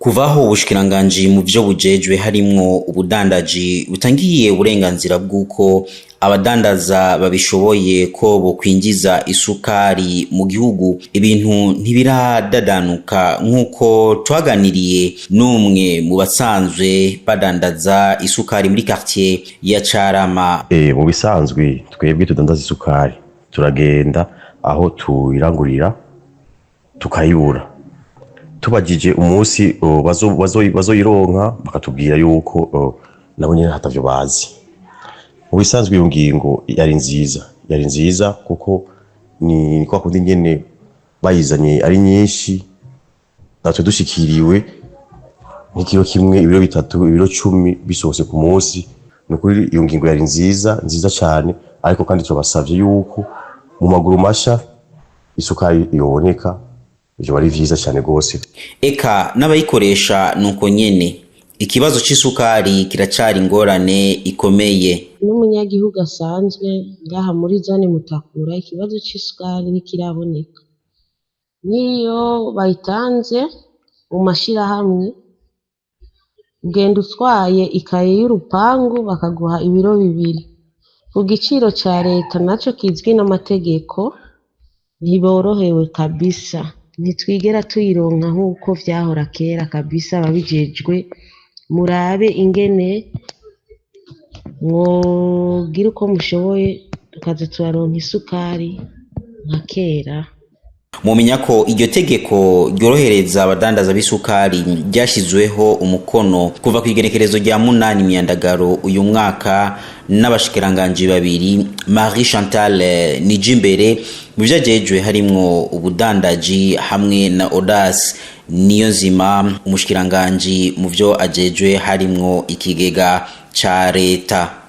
Kuvaho ubushikiranganji mu vyo bujejwe harimwo ubudandaji butangiye uburenganzira bw'uko abadandaza babishoboye ko bokwinjiza isukari mu gihugu, ibintu ntibiradadanuka nk'uko twaganiriye n'umwe mu basanzwe badandaza isukari muri quartier ya Carama. Mu bisanzwe twebwe tudandaza isukari turagenda aho tuyirangurira tukayibura, tubajije umunsi bazoyironka bakatubwira yuko nabo nyene hatavyo bazi. Mu bisanzwe iyo ngingo yari nziza kuko ni kwa kundi nyene bayizanye ari nyinshi, natwe dushikiriwe nk'ikiro kimwe, ibiro bitatu, ibiro 10 bisohose ku munsi. Nukuri iyo ngingo yari nziza cyane, ariko kandi tubasavye yuko mu maguru masha isukari yoboneka, ivyo bari vyiza cyane gose. Eka n'abayikoresha nuko nyene ikibazo c'isukari kiracari ingorane ikomeye. N'umunyagihugu asanzwe ngaha muri zone Mutakura, ikibazo c'isukari ntikiraboneka. Niyo bayitanze mu mashirahamwe, ugenda utwaye ikaye y'urupangu bakaguha ibiro 2. Ku giciro ca leta naco kizwi n'amategeko, ntiborohewe kabisa. Ntitwigera tuyironka nk'uko vyahora kera kabisa. Babijejwe murabe ingene mwogira uko mushoboye tukaza turaronka isukari nka kera. Mumenya ko iryo tegeko ryorohereza abadandaza b'isukari ryashizweho umukono kuva ku igenekerezo rya 8 Myandagaro uyu mwaka n'abashikiranganji babiri, Marie Chantal Nijimbere mu vyajejwe harimwo ubudandaji hamwe na Audace Niyonzima umushikiranganji mu vyo ajejwe harimwo ikigega ca leta.